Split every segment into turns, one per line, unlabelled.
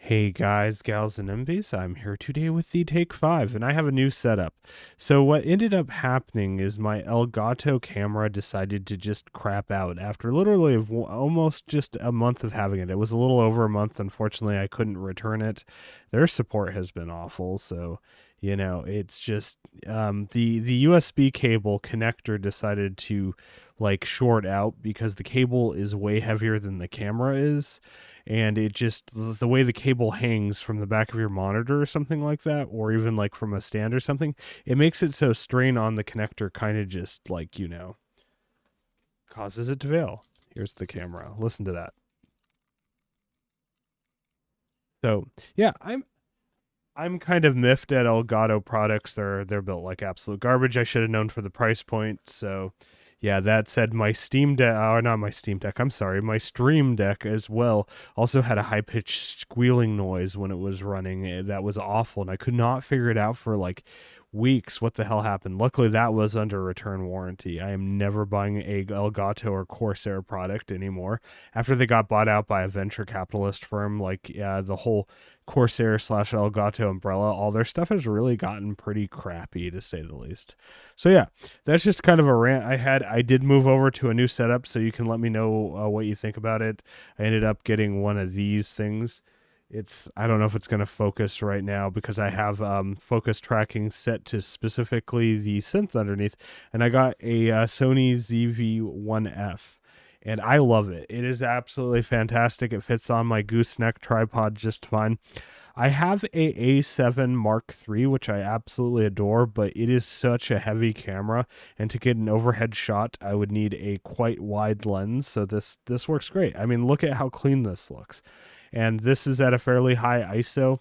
Hey guys, gals, and MVs, I'm here today with the Take 5, and I have a new setup. So what ended up happening is my Elgato camera decided to just crap out after literally almost just a month of having it. It was a little over a month. Unfortunately, I couldn't return it. Their support has been awful, so it's just the USB cable connector decided to like short out because the cable is way heavier than the camera is, and it just the way the cable hangs from the back of your monitor or something like that, or even like from a stand or something, it makes it so strain on the connector kind of just like causes it to fail. Here's the camera, listen to that. So yeah, I'm kind of miffed at Elgato products. They're built like absolute garbage. I should have known for the price point. So yeah, that said, my Steam Deck, or not my Steam Deck, I'm sorry, my Stream Deck as well also had a high pitched squealing noise when it was running. That was awful, and I could not figure it out for like weeks what the hell happened. Luckily, that was under return warranty. I am never buying a Elgato or Corsair product anymore. After they got bought out by a venture capitalist firm, like the whole Corsair slash Elgato umbrella, all their stuff has really gotten pretty crappy to say the least. So yeah, that's just kind of a rant I had. I did move over to a new setup, so you can let me know what you think about it. I ended up getting one of these things. I don't know if it's going to focus right now because I have focus tracking set to specifically the synth underneath, and I got a Sony ZV-1F, and I love it. It is absolutely fantastic. It fits on my gooseneck tripod just fine. I have a A7 Mark III, which I absolutely adore, but it is such a heavy camera, and to get an overhead shot, I would need a quite wide lens. So this works great. I mean, look at how clean this looks, and this is at a fairly high ISO,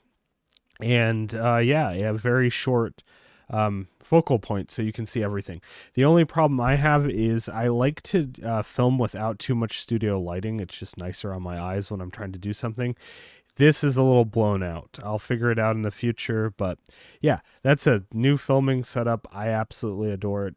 and yeah, very short focal point, so you can see everything. The only problem I have is I like to film without too much studio lighting. It's just nicer on my eyes when I'm trying to do something. This is a little blown out. I'll figure it out in the future, but yeah, that's a new filming setup. I absolutely adore it.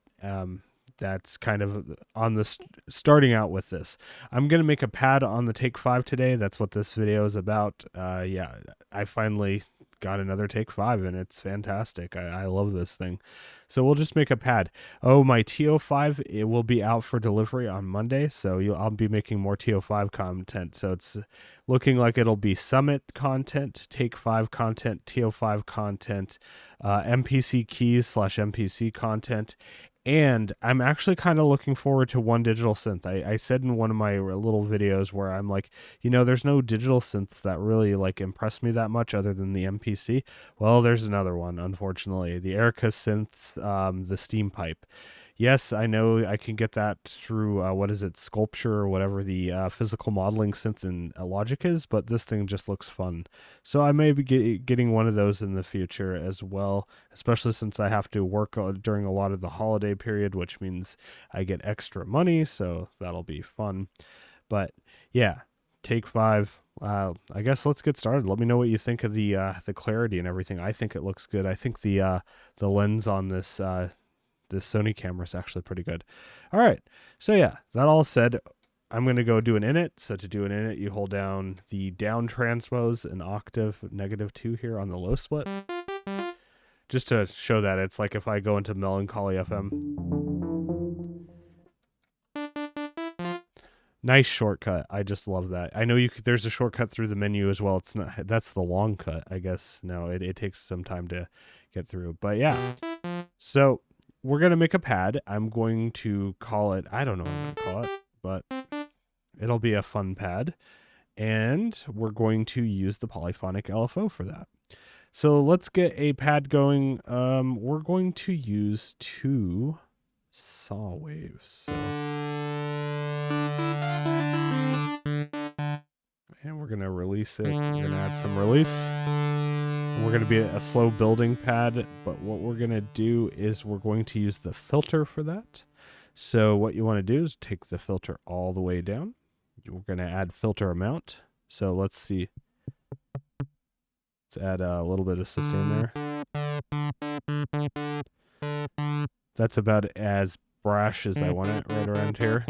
That's kind of on the starting out with this. I'm gonna make a pad on the Take 5 today. That's what this video is about. Yeah, I finally got another Take 5, and it's fantastic. I love this thing. So we'll just make a pad. Oh, my TO5, it will be out for delivery on Monday, so I'll be making more TO5 content. So it's looking like it'll be Summit content, Take 5 content, TO5 content, MPC keys slash MPC content, and I'm actually kind of looking forward to one digital synth. I said in one of my little videos where I'm like, there's no digital synths that really like impress me that much other than the MPC. Well, there's another one, unfortunately. The Erica synths, the steam pipe. Yes, I know I can get that through, what is it, Sculpture or whatever the physical modeling synth in Logic is, but this thing just looks fun. So I may be getting one of those in the future as well, especially since I have to work during a lot of the holiday period, which means I get extra money, so that'll be fun. But yeah, Take 5. I guess let's get started. Let me know what you think of the clarity and everything. I think it looks good. I think the lens on this Sony camera is actually pretty good. All right. So yeah, that all said, I'm going to go do an init. So to do an init, you hold down the down transpose an octave -2 here on the low split. Just to show that it's like if I go into Melancholy FM. Nice shortcut. I just love that. I know there's a shortcut through the menu as well. It's not, that's the long cut, I guess. No, it takes some time to get through. But yeah. So we're going to make a pad. I'm going to call it, I don't know what I'm going to call it, but it'll be a fun pad. And we're going to use the Polyphonic LFO for that. So let's get a pad going. We're going to use 2 saw waves. So. And we're going to release it. We're going to add some release. We're going to be a slow building pad, but what we're going to do is we're going to use the filter for that. So what you want to do is take the filter all the way down. We're going to add filter amount. So let's see. Let's add a little bit of sustain there. That's about as brash as I want it right around here.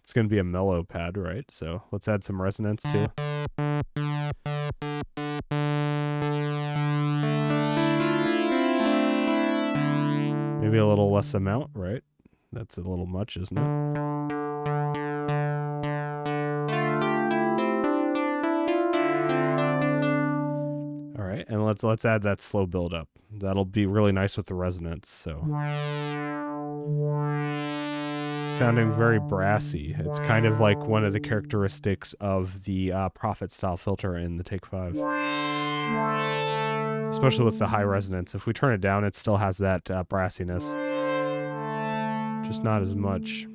It's going to be a mellow pad, right? So let's add some resonance too. Maybe a little less amount, right? That's a little much, isn't it? All right, and let's add that slow build up. That'll be really nice with the resonance. So sounding very brassy. It's kind of like one of the characteristics of the Prophet style filter in the Take 5. Especially with the high resonance. If we turn it down, it still has that brassiness. Just not as much.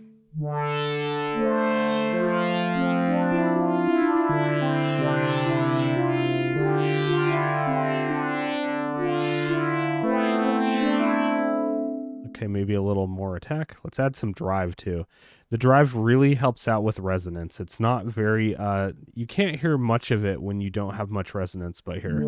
Okay, maybe a little more attack. Let's add some drive too. The drive really helps out with resonance. It's not very, you can't hear much of it when you don't have much resonance, but here.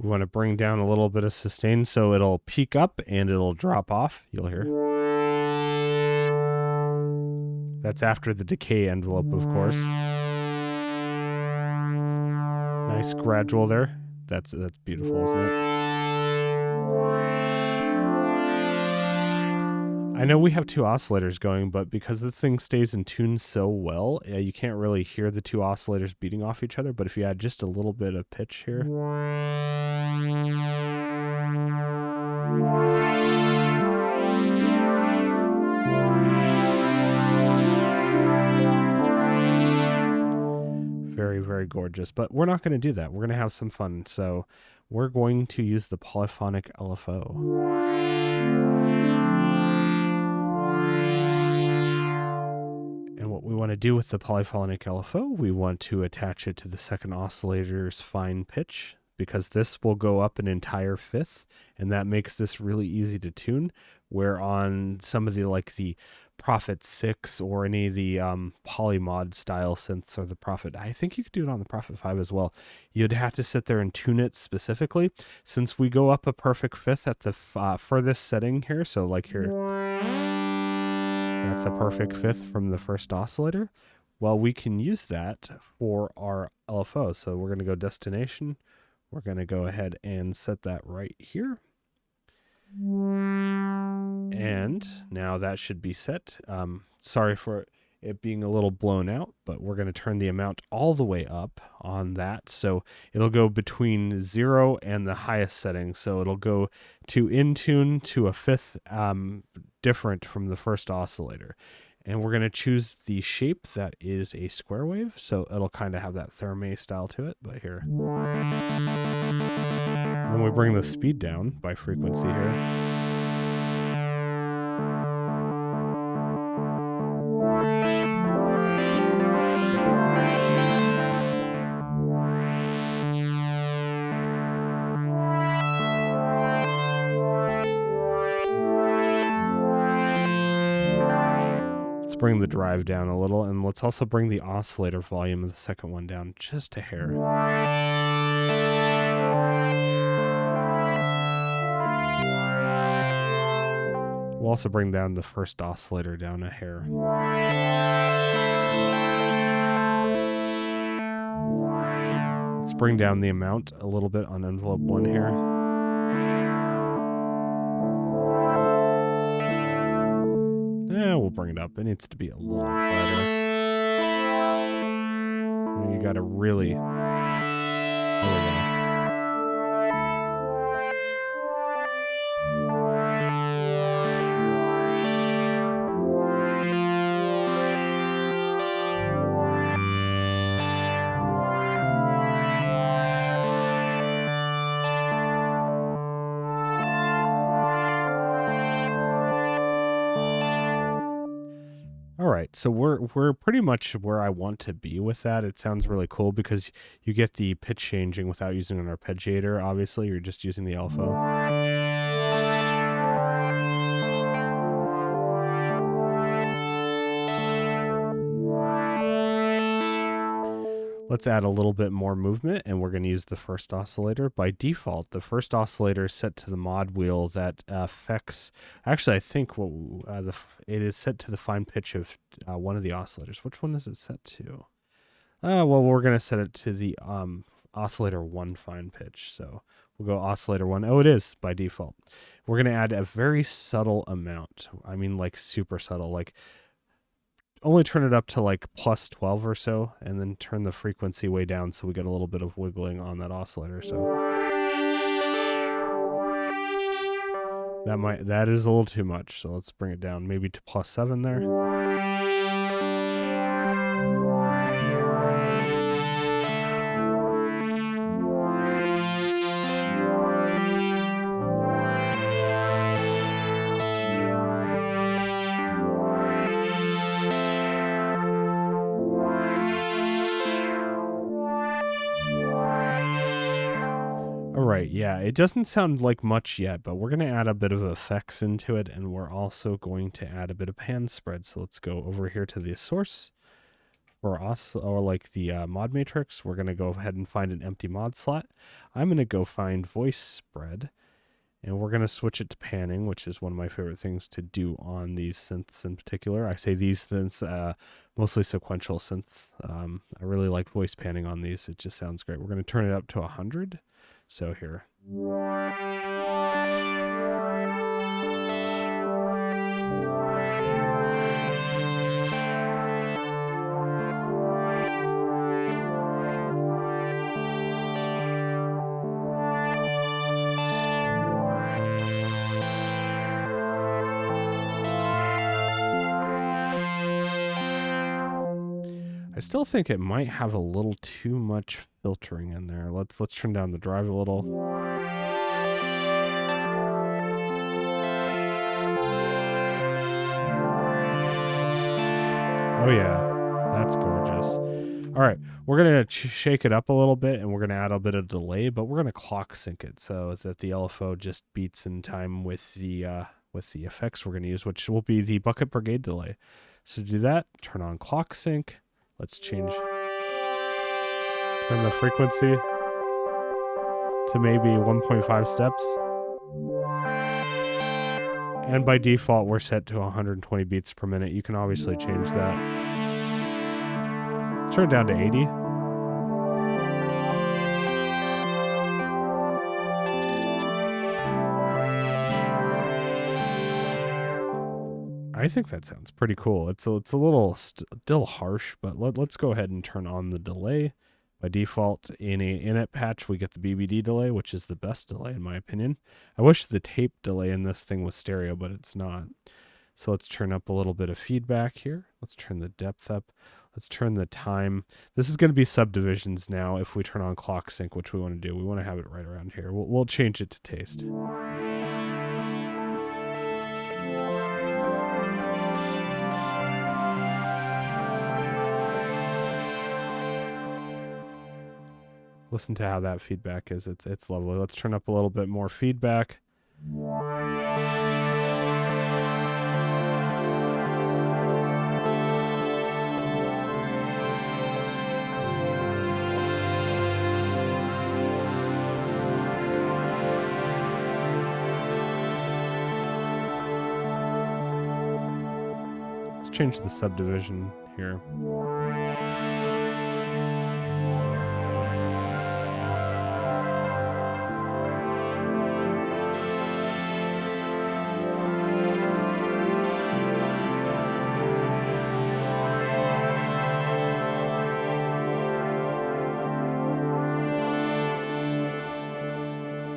We want to bring down a little bit of sustain so it'll peak up and it'll drop off, you'll hear. That's after the decay envelope, of course. Nice gradual there. That's beautiful, isn't it? I know we have two oscillators going, but because the thing stays in tune so well, you can't really hear the two oscillators beating off each other. But if you add just a little bit of pitch here. Very, very gorgeous. But we're not going to do that. We're going to have some fun. So we're going to use the Polyphonic LFO. What we want to do with the Polyphonic LFO, we want to attach it to the second oscillator's fine pitch, because this will go up an entire fifth, and that makes this really easy to tune, where on some of the, like the Prophet 6 or any of the Polymod style synths, or the Prophet, I think you could do it on the Prophet 5 as well, you'd have to sit there and tune it specifically. Since we go up a perfect fifth at the furthest setting here, so like here, that's a perfect fifth from the first oscillator. Well, we can use that for our LFO. So we're going to go destination. We're going to go ahead and set that right here. And now that should be set. Sorry for it being a little blown out, but we're going to turn the amount all the way up on that. So it'll go between 0 and the highest setting. So it'll go to in tune to a fifth different from the first oscillator. And we're going to choose the shape that is a square wave. So it'll kind of have that therme style to it, but here. And then we bring the speed down by frequency here. Bring the drive down a little, and let's also bring the oscillator volume of the second one down just a hair. We'll also bring down the first oscillator down a hair. Let's bring down the amount a little bit on envelope 1 here. We'll bring it up. It needs to be a little better. And you gotta really... There we go. So we're pretty much where I want to be with that. It sounds really cool because you get the pitch changing without using an arpeggiator. Obviously, you're just using the LFO. Let's add a little bit more movement, and we're going to use the first oscillator. By default, the first oscillator is set to the mod wheel that affects. Actually, I think it is set to the fine pitch of one of the oscillators. Which one is it set to? Well, we're going to set it to the oscillator 1 fine pitch. So we'll go oscillator 1. Oh, it is by default. We're going to add a very subtle amount. I mean, like super subtle, like only turn it up to like plus 12 or so, and then turn the frequency way down so we get a little bit of wiggling on that oscillator. So that is a little too much. So let's bring it down maybe to plus 7 there. Alright, yeah, it doesn't sound like much yet, but we're going to add a bit of effects into it, and we're also going to add a bit of pan spread. So let's go over here to the source for us, or like the mod matrix. We're going to go ahead and find an empty mod slot. I'm going to go find voice spread, and we're going to switch it to panning, which is one of my favorite things to do on these synths in particular. I say these synths, mostly sequential synths. I really like voice panning on these. It just sounds great. We're going to turn it up to 100. So here. I still think it might have a little too much filtering in there. Let's turn down the drive a little. Oh yeah, that's gorgeous. All right, we're gonna shake it up a little bit, and we're gonna add a bit of delay, but we're gonna clock sync it so that the LFO just beats in time with the effects we're gonna use, which will be the bucket brigade delay. So to do that, turn on clock sync. Let's turn the frequency to maybe 1.5 steps. And by default, we're set to 120 beats per minute. You can obviously change that. Turn it down to 80. I think that sounds pretty cool. It's a little still harsh, but let's go ahead and turn on the delay. By default, in a init patch, we get the BBD delay, which is the best delay in my opinion. I wish the tape delay in this thing was stereo, but it's not. So let's turn up a little bit of feedback here. Let's turn the depth up. Let's turn the time. This is going to be subdivisions now if we turn on clock sync, which we want to do. We want to have it right around here. We'll change it to taste. Listen to how that feedback is. It's lovely. Let's turn up a little bit more feedback. Let's change the subdivision here.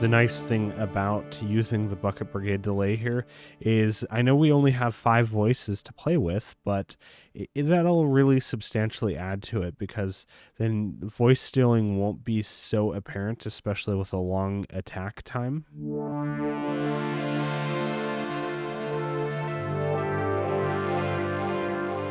The nice thing about using the bucket brigade delay here is I know we only have 5 voices to play with, but that'll really substantially add to it, because then voice stealing won't be so apparent, especially with a long attack time.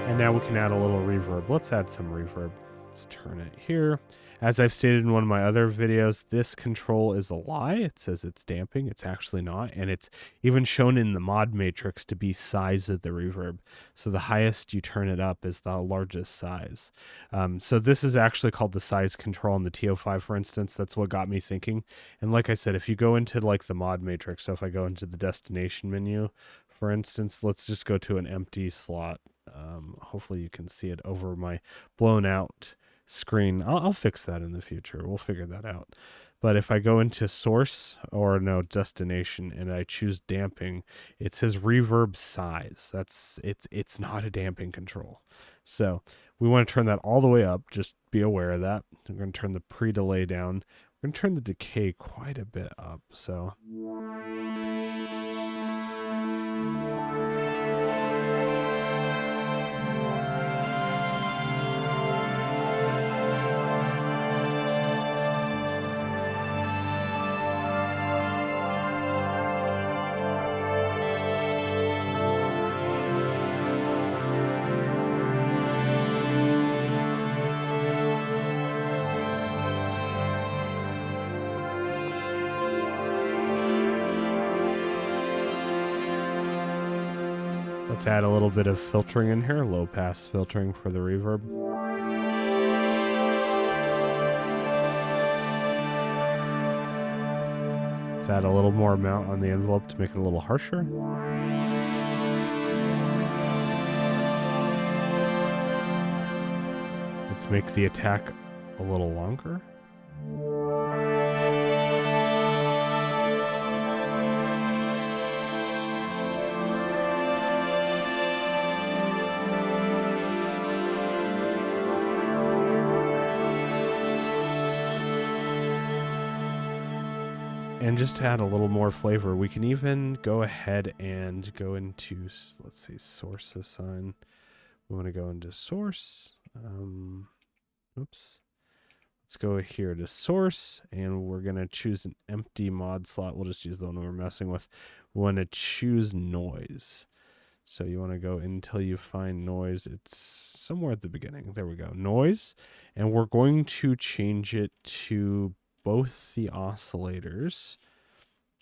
And now we can add a little reverb. Let's add some reverb. Let's turn it here. As I've stated in one of my other videos, this control is a lie. It says it's damping. It's actually not. And it's even shown in the mod matrix to be size of the reverb. So the highest you turn it up is the largest size. So this is actually called the size control on the TO5, for instance. That's what got me thinking. And like I said, if you go into like the mod matrix, so if I go into the destination menu, for instance, let's just go to an empty slot. Hopefully you can see it over my blown out screen. I'll fix that in the future. We'll figure that out. But if I go into source or no destination and I choose damping, it says reverb size. It's not a damping control. So we want to turn that all the way up. Just be aware of that. I'm going to turn the pre-delay down. We're going to turn the decay quite a bit up. So let's add a little bit of filtering in here, low pass filtering for the reverb. Let's add a little more amount on the envelope to make it a little harsher. Let's make the attack a little longer. And just to add a little more flavor, we can even go ahead and go into, let's see, source assign. We want to go into source. Oops. Let's go here to source, and we're going to choose an empty mod slot. We'll just use the one we're messing with. We want to choose noise. So you want to go until you find noise. It's somewhere at the beginning. There we go. Noise. And we're going to change it to both the oscillators.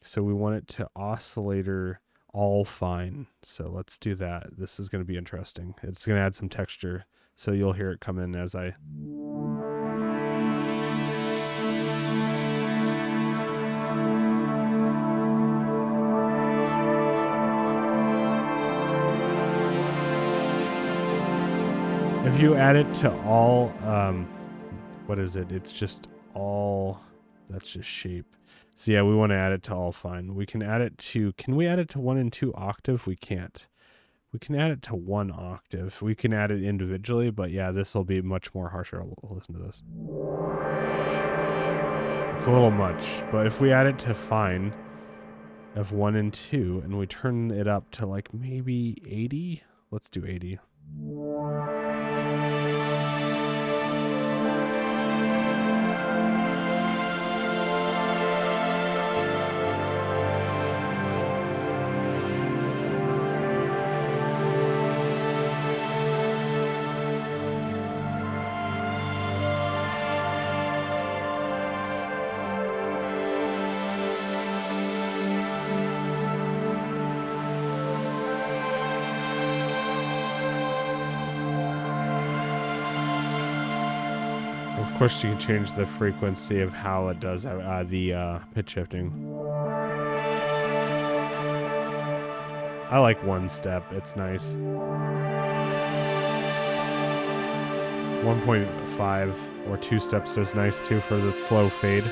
So we want it to oscillator all fine. So let's do that. This is going to be interesting. It's going to add some texture. So you'll hear it come in as I... If you add it to all, what is it? It's just all... That's just shape. So yeah, we want to add it to all fine. We can add it to, can we add it to 1 and 2 octave? We can't. We can add it to 1 octave. We can add it individually, but yeah, this will be much more harsher. I'll listen to this. It's a little much, but if we add it to fine of 1 and 2 and we turn it up to like maybe 80, let's do 80. Of course, you can change the frequency of how it does the pitch shifting. I like 1 step. It's nice. 1.5 or 2 steps is nice too for the slow fade.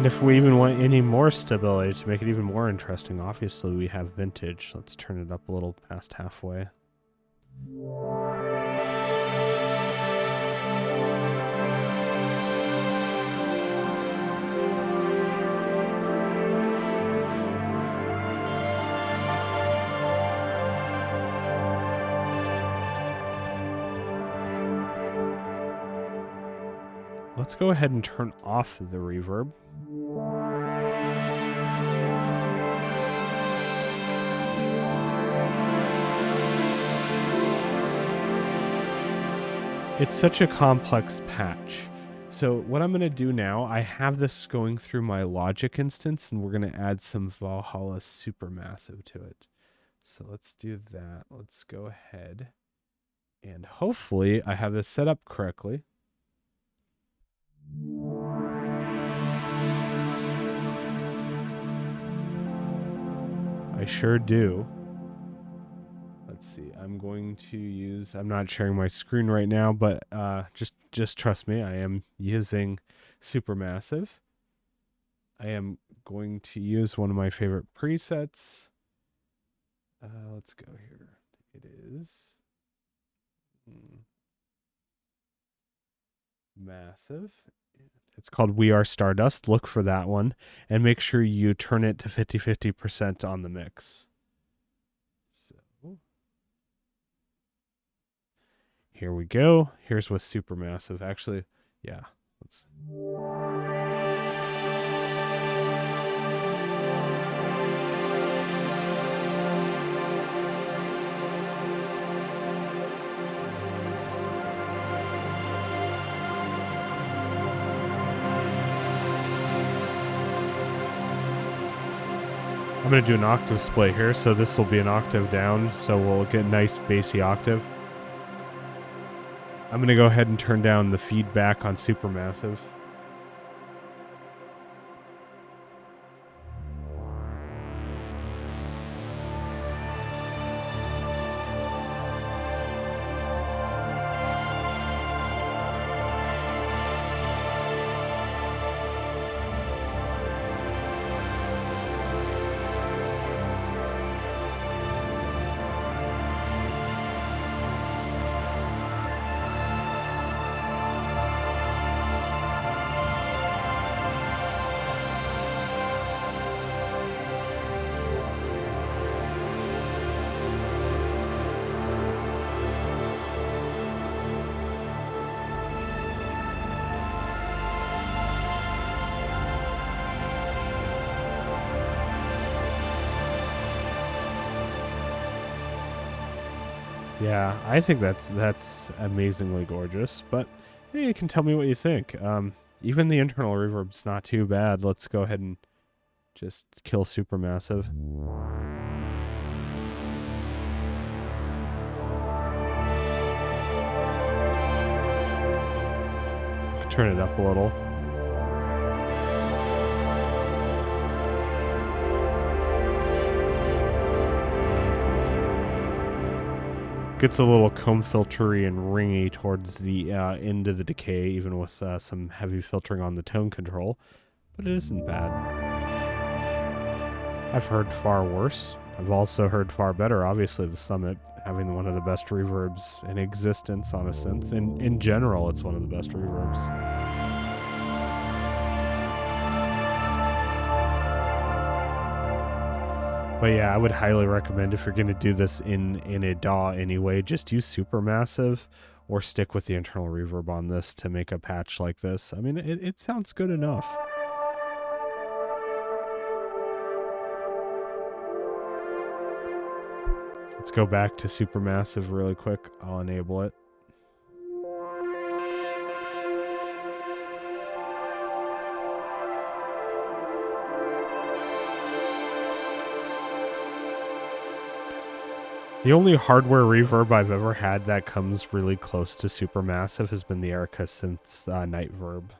And if we even want any more stability to make it even more interesting, obviously we have vintage. Let's turn it up a little past halfway. Let's go ahead and turn off the reverb. It's such a complex patch. So what I'm going to do now, I have this going through my Logic instance, and we're going to add some Valhalla Supermassive to it. So let's do that. Let's go ahead. And hopefully I have this set up correctly. I sure do. Let's see. I'm going to use, I'm not sharing my screen right now, but just trust me, I am using Supermassive. I am going to use one of my favorite presets. Let's go here. It is Massive. It's called We Are Stardust. Look for that one and make sure you turn it to 50% on the mix. So here we go. Here's with Supermassive. Actually, yeah. Let's I'm going to do an octave split here, so this will be an octave down, so we'll get a nice bassy octave. I'm going to go ahead and turn down the feedback on Supermassive. Yeah, I think that's amazingly gorgeous, but hey, you can tell me what you think. Even the internal reverb's not too bad. Let's go ahead and just kill Supermassive. Turn it up a little. Gets a little comb filtery and ringy towards the end of the decay, even with some heavy filtering on the tone control, but it isn't bad. I've heard far worse. I've also heard far better. Obviously, the Summit having one of the best reverbs in existence on a synth. In general, it's one of the best reverbs. But yeah, I would highly recommend if you're going to do this in a DAW anyway, just use Supermassive or stick with the internal reverb on this to make a patch like this. I mean, it sounds good enough. Let's go back to Supermassive really quick. I'll enable it. The only hardware reverb I've ever had that comes really close to Supermassive has been the Erica Synths Night Verb.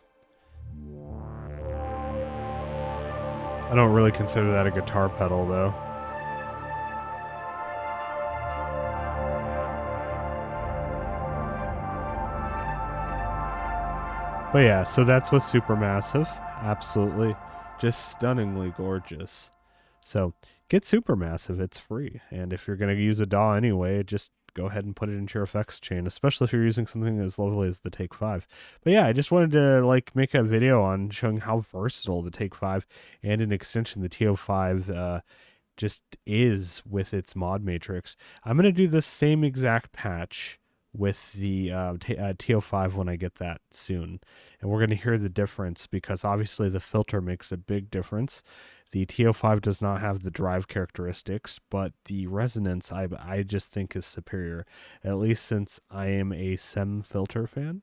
I don't really consider that a guitar pedal, though. But yeah, so that's with Supermassive. Absolutely. Just stunningly gorgeous. So get Supermassive. It's free. And if you're going to use a DAW anyway, just go ahead and put it into your effects chain, especially if you're using something as lovely as the Take 5. But yeah, I just wanted to like make a video on showing how versatile the Take 5 and an extension the TO5 just is with its mod matrix. I'm going to do the same exact patch with the TO5 when I get that soon. And we're going to hear the difference because obviously the filter makes a big difference. The TO5 does not have the drive characteristics, but the resonance I just think is superior, at least since I am a SEM filter fan.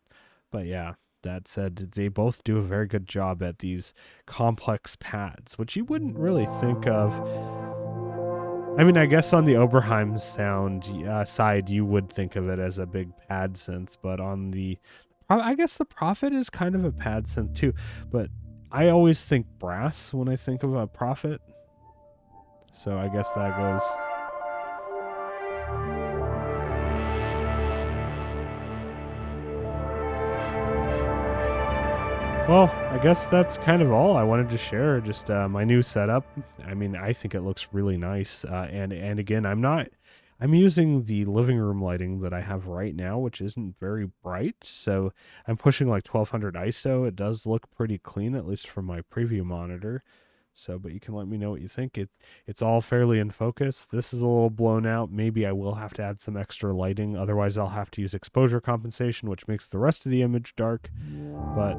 But yeah, that said, they both do a very good job at these complex pads, which you wouldn't really think of. I mean, I guess on the Oberheim sound side, you would think of it as a big pad synth, but on the, I guess the Prophet is kind of a pad synth too, but I always think brass when I think of a Prophet, so I guess that goes. Well, I guess that's kind of all I wanted to share. Just my new setup. I mean, I think it looks really nice. And again, I'm using the living room lighting that I have right now, which isn't very bright. So I'm pushing like 1200 ISO. It does look pretty clean, at least from my preview monitor. So, but you can let me know what you think. It's all fairly in focus. This is a little blown out. Maybe I will have to add some extra lighting. Otherwise, I'll have to use exposure compensation, which makes the rest of the image dark. But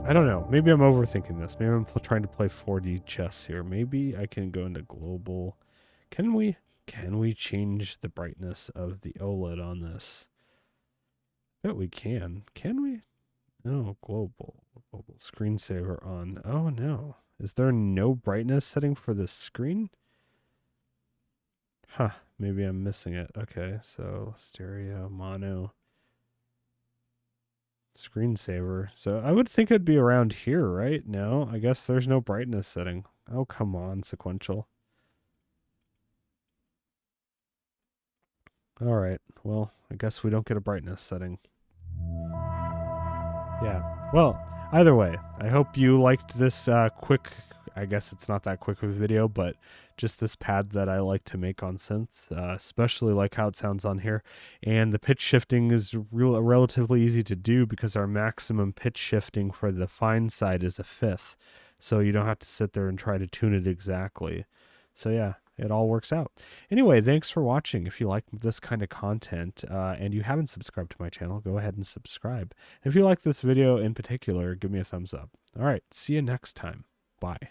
I don't know. Maybe I'm overthinking this. Maybe I'm trying to play 4D chess here. Maybe I can go into global. Can we change the brightness of the OLED on this? I bet we can. Can we? No, global screensaver on. Oh no. Is there no brightness setting for this screen? Huh. Maybe I'm missing it. Okay, so stereo, mono. Screensaver. So I would think it'd be around here, right? No, I guess there's no brightness setting. Oh, come on, Sequential. All right. Well, I guess we don't get a brightness setting. Yeah. Well, either way, I hope you liked this quick, I guess it's not that quick of a video, but just this pad that I like to make on synths, especially like how it sounds on here. And the pitch shifting is relatively easy to do because our maximum pitch shifting for the fine side is a fifth. So you don't have to sit there and try to tune it exactly. So yeah, it all works out. Anyway, thanks for watching. If you like this kind of content and you haven't subscribed to my channel, go ahead and subscribe. If you like this video in particular, give me a thumbs up. All right, see you next time. Bye.